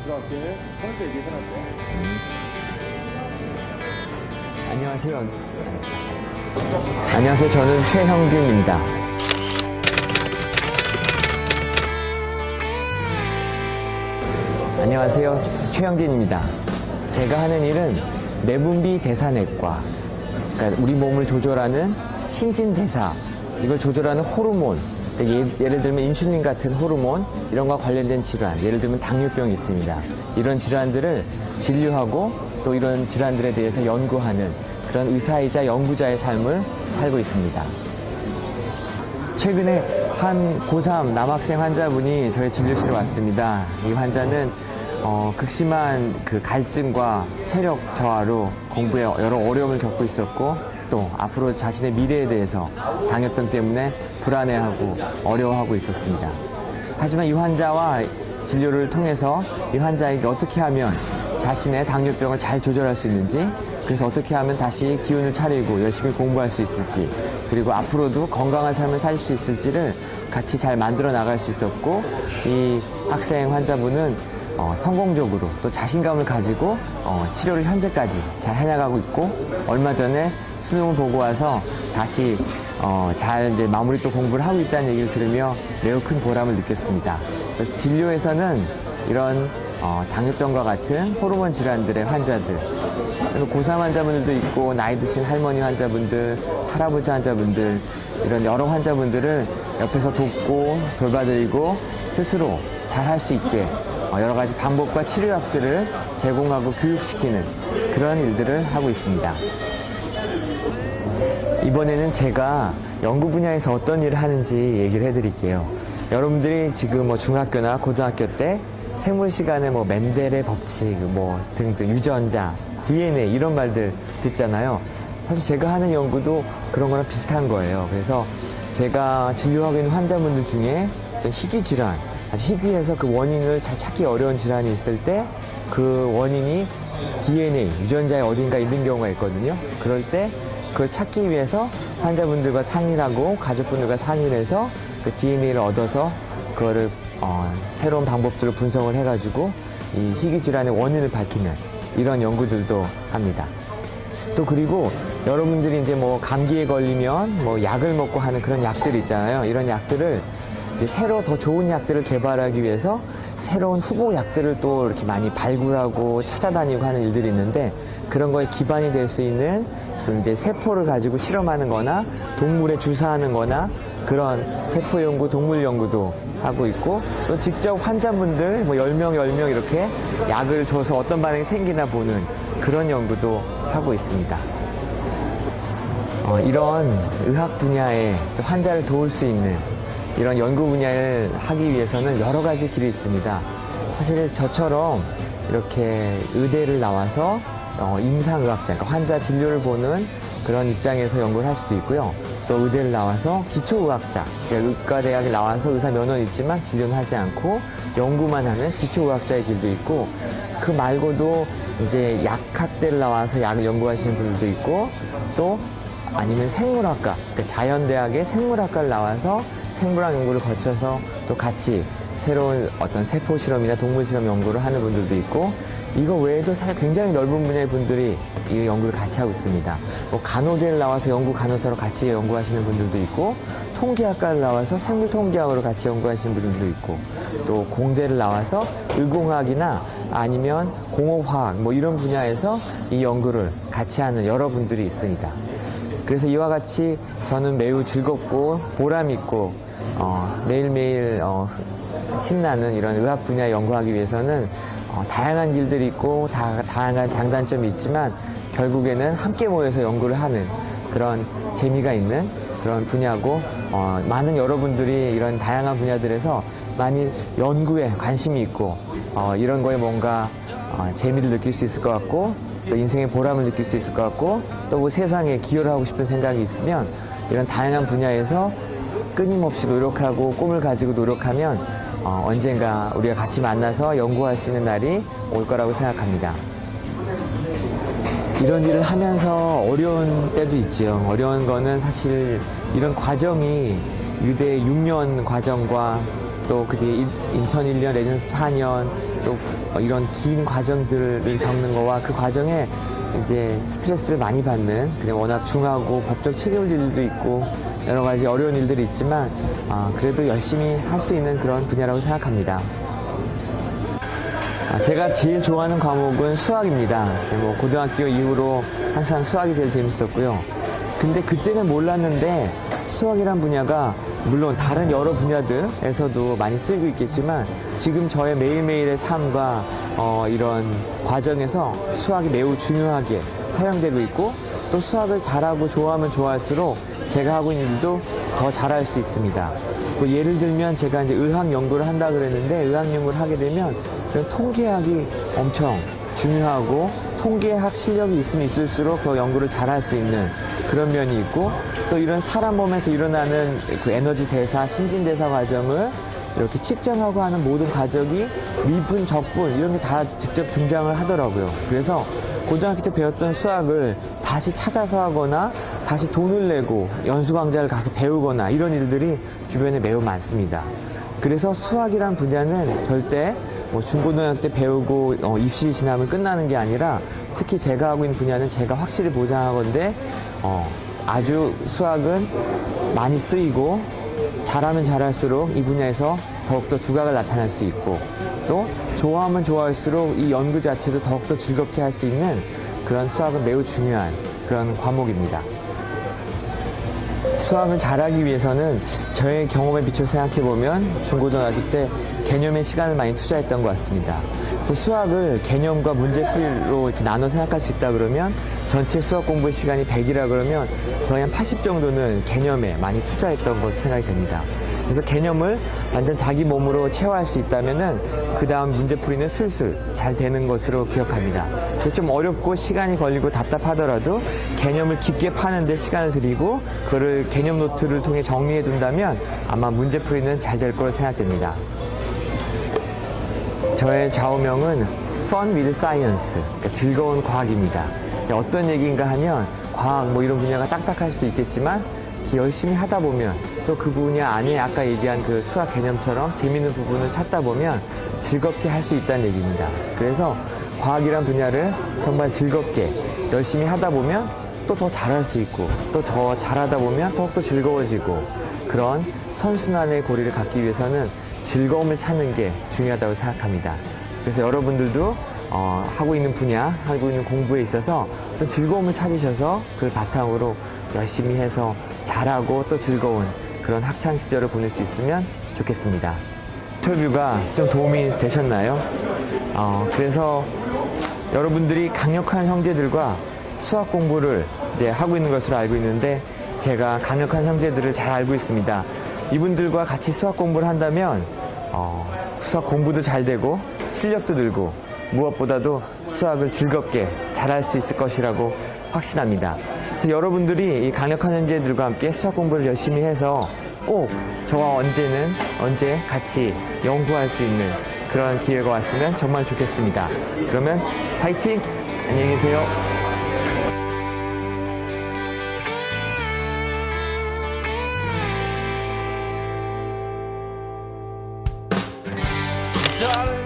들어갈게. 컴퓨터 얘기해놨대. 안녕하세요. 안녕하세요. 저는 최형진입니다. 안녕하세요. 최형진입니다. 제가 하는 일은 내분비 대사내과, 그러니까 우리 몸을 조절하는 신진대사, 이걸 조절하는 호르몬, 그러니까 예를 들면 인슐린 같은 호르몬, 이런 거와 관련된 질환, 예를 들면 당뇨병이 있습니다. 이런 질환들을 진료하고 또 이런 질환들에 대해서 연구하는 그런 의사이자 연구자의 삶을 살고 있습니다. 최근에 한 고3 남학생 환자분이 저희 진료실에 왔습니다. 이 환자는 극심한 그 갈증과 체력 저하로 공부에 여러 어려움을 겪고 있었고, 또 앞으로 자신의 미래에 대해서 당뇨병 때문에 불안해하고 어려워하고 있었습니다. 하지만 이 환자와 진료를 통해서 이 환자에게 어떻게 하면 자신의 당뇨병을 잘 조절할 수 있는지, 그래서 어떻게 하면 다시 기운을 차리고 열심히 공부할 수 있을지, 그리고 앞으로도 건강한 삶을 살 수 있을지를 같이 잘 만들어 나갈 수 있었고, 이 학생 환자분은 성공적으로 또 자신감을 가지고 치료를 현재까지 잘 해나가고 있고, 얼마 전에 수능을 보고 와서 다시 잘 이제 마무리 또 공부를 하고 있다는 얘기를 들으며 매우 큰 보람을 느꼈습니다. 진료에서는 이런 당뇨병과 같은 호르몬 질환들의 환자들, 고3 환자분들도 있고, 나이 드신 할머니 환자분들, 할아버지 환자분들, 이런 여러 환자분들을 옆에서 돕고 돌봐드리고 스스로 잘 할 수 있게 여러 가지 방법과 치료약들을 제공하고 교육시키는 그런 일들을 하고 있습니다. 이번에는 제가 연구 분야에서 어떤 일을 하는지 얘기를 해드릴게요. 여러분들이 지금 중학교나 고등학교 때 생물 시간에 멘델의 법칙 등등, 유전자, DNA 이런 말들 듣잖아요. 사실 제가 하는 연구도 그런 거랑 비슷한 거예요. 그래서 제가 진료하고 있는 환자분들 중에 어떤 희귀 질환, 아주 희귀해서 그 원인을 잘 찾기 어려운 질환이 있을 때 그 원인이 DNA, 유전자에 어딘가 있는 경우가 있거든요. 그럴 때 그걸 찾기 위해서 환자분들과 상의를 하고 가족분들과 상의를 해서 그 DNA를 얻어서 그거를 새로운 방법들로 분석을 해가지고 이 희귀 질환의 원인을 밝히는 이런 연구들도 합니다. 또 그리고 여러분들이 이제 감기에 걸리면 약을 먹고 하는 그런 약들 있잖아요. 이런 약들을 이제 새로 더 좋은 약들을 개발하기 위해서 새로운 후보 약들을 또 이렇게 많이 발굴하고 찾아다니고 하는 일들이 있는데, 그런 거에 기반이 될 수 있는 무슨 이제 세포를 가지고 실험하는 거나 동물에 주사하는 거나 그런 세포 연구, 동물 연구도 하고 있고, 또 직접 환자분들 10명 이렇게 약을 줘서 어떤 반응이 생기나 보는 그런 연구도 하고 있습니다. 이런 의학 분야에 환자를 도울 수 있는 이런 연구 분야를 하기 위해서는 여러 가지 길이 있습니다. 사실 저처럼 이렇게 의대를 나와서 임상의학자, 그러니까 환자 진료를 보는 그런 입장에서 연구를 할 수도 있고요. 또 의대를 나와서 기초의학자, 그러니까 의과대학에 나와서 의사 면허는 있지만 진료는 하지 않고 연구만 하는 기초의학자의 길도 있고, 그 말고도 이제 약학대를 나와서 약을 연구하시는 분들도 있고, 또 아니면 생물학과, 그러니까 자연대학의 생물학과를 나와서 생물학 연구를 거쳐서 또 같이 새로운 어떤 세포 실험이나 동물 실험 연구를 하는 분들도 있고, 이거 외에도 사실 굉장히 넓은 분야의 분들이 이 연구를 같이 하고 있습니다. 간호대를 나와서 연구 간호사로 같이 연구하시는 분들도 있고, 통계학과를 나와서 생물 통계학으로 같이 연구하시는 분들도 있고, 또 공대를 나와서 의공학이나 아니면 공업화학 이런 분야에서 이 연구를 같이 하는 여러분들이 있습니다. 그래서 이와 같이 저는 매우 즐겁고 보람 있고 매일매일 신나는 이런 의학 분야 연구하기 위해서는 다양한 길들이 있고 다양한 장단점이 있지만, 결국에는 함께 모여서 연구를 하는 그런 재미가 있는 그런 분야고, 많은 여러분들이 이런 다양한 분야들에서 많이 연구에 관심이 있고 이런 거에 뭔가 재미를 느낄 수 있을 것 같고, 또 인생의 보람을 느낄 수 있을 것 같고, 또 세상에 기여를 하고 싶은 생각이 있으면 이런 다양한 분야에서 끊임없이 노력하고 꿈을 가지고 노력하면 언젠가 우리가 같이 만나서 연구할 수 있는 날이 올 거라고 생각합니다. 이런 일을 하면서 어려운 때도 있죠. 어려운 거는 사실 이런 과정이 의대 6년 과정과 또 그게 인턴 1년, 레지던트 4년, 또 이런 긴 과정들을 겪는 거와 그 과정에 이제 스트레스를 많이 받는, 그냥 워낙 중하고 법적 책임을 질 일도 있고 여러 가지 어려운 일들이 있지만 그래도 열심히 할 수 있는 그런 분야라고 생각합니다. 제가 제일 좋아하는 과목은 수학입니다. 뭐 고등학교 이후로 항상 수학이 제일 재밌었고요. 근데 그때는 몰랐는데 수학이란 분야가 물론 다른 여러 분야들에서도 많이 쓰이고 있겠지만 지금 저의 매일매일의 삶과 이런 과정에서 수학이 매우 중요하게 사용되고 있고, 또 수학을 잘하고 좋아하면 좋아할수록 제가 하고 있는 일도 더 잘할 수 있습니다. 뭐 예를 들면 제가 이제 의학 연구를 한다 그랬는데, 의학 연구를 하게 되면 통계학이 엄청 중요하고 통계학 실력이 있으면 있을수록 더 연구를 잘할 수 있는 그런 면이 있고, 또 이런 사람 몸에서 일어나는 그 에너지 대사, 신진대사 과정을 이렇게 측정하고 하는 모든 과정이 미분, 적분 이런 게 다 직접 등장을 하더라고요. 그래서 고등학교 때 배웠던 수학을 다시 찾아서 하거나 다시 돈을 내고 연수광장을 가서 배우거나 이런 일들이 주변에 매우 많습니다. 그래서 수학이란 분야는 절대 뭐 중고등학교 때 배우고 입시 지나면 끝나는 게 아니라, 특히 제가 하고 있는 분야는 제가 확실히 보장하건데 아주 수학은 많이 쓰이고 잘하면 잘할수록 이 분야에서 더욱더 두각을 나타낼 수 있고, 또 좋아하면 좋아할수록 이 연구 자체도 더욱더 즐겁게 할 수 있는 그런 수학은 매우 중요한 그런 과목입니다. 수학을 잘하기 위해서는 저의 경험에 비춰 생각해보면 중고등학교 때 개념에 시간을 많이 투자했던 것 같습니다. 그래서 수학을 개념과 문제풀이로 이렇게 나눠 생각할 수 있다 그러면, 전체 수학 공부의 시간이 100이라 그러면 거의 한 80 정도는 개념에 많이 투자했던 것으로 생각이 됩니다. 그래서 개념을 완전 자기 몸으로 체화할 수 있다면은 그 다음 문제풀이는 술술 잘 되는 것으로 기억합니다. 그래서 좀 어렵고 시간이 걸리고 답답하더라도 개념을 깊게 파는데 시간을 들이고 그거를 개념 노트를 통해 정리해 둔다면 아마 문제풀이는 잘 될 거로 생각됩니다. 저의 좌우명은 Fun with Science, 그러니까 즐거운 과학입니다. 어떤 얘기인가 하면 과학 뭐 이런 분야가 딱딱할 수도 있겠지만 열심히 하다 보면, 또 그 분야 안에 아까 얘기한 그 수학 개념처럼 재밌는 부분을 찾다 보면 즐겁게 할 수 있다는 얘기입니다. 그래서 과학이란 분야를 정말 즐겁게 열심히 하다 보면 또 더 잘할 수 있고, 또 더 잘하다 보면 더욱더 즐거워지고, 그런 선순환의 고리를 갖기 위해서는 즐거움을 찾는 게 중요하다고 생각합니다. 그래서 여러분들도 하고 있는 분야, 하고 있는 공부에 있어서 또 즐거움을 찾으셔서 그걸 바탕으로 열심히 해서 잘하고 또 즐거운 그런 학창 시절을 보낼 수 있으면 좋겠습니다. 인터뷰가 좀 도움이 되셨나요? 그래서 여러분들이 강력한 형제들과 수학 공부를 이제 하고 있는 것으로 알고 있는데, 제가 강력한 형제들을 잘 알고 있습니다. 이분들과 같이 수학 공부를 한다면 수학 공부도 잘 되고 실력도 늘고 무엇보다도 수학을 즐겁게 잘할 수 있을 것이라고 확신합니다. 그래서 여러분들이 이 강력한 형제들과 함께 수학 공부를 열심히 해서 꼭 저와 언제 같이 연구할 수 있는 그런 기회가 왔으면 정말 좋겠습니다. 그러면 화이팅! 안녕히 계세요. Darling,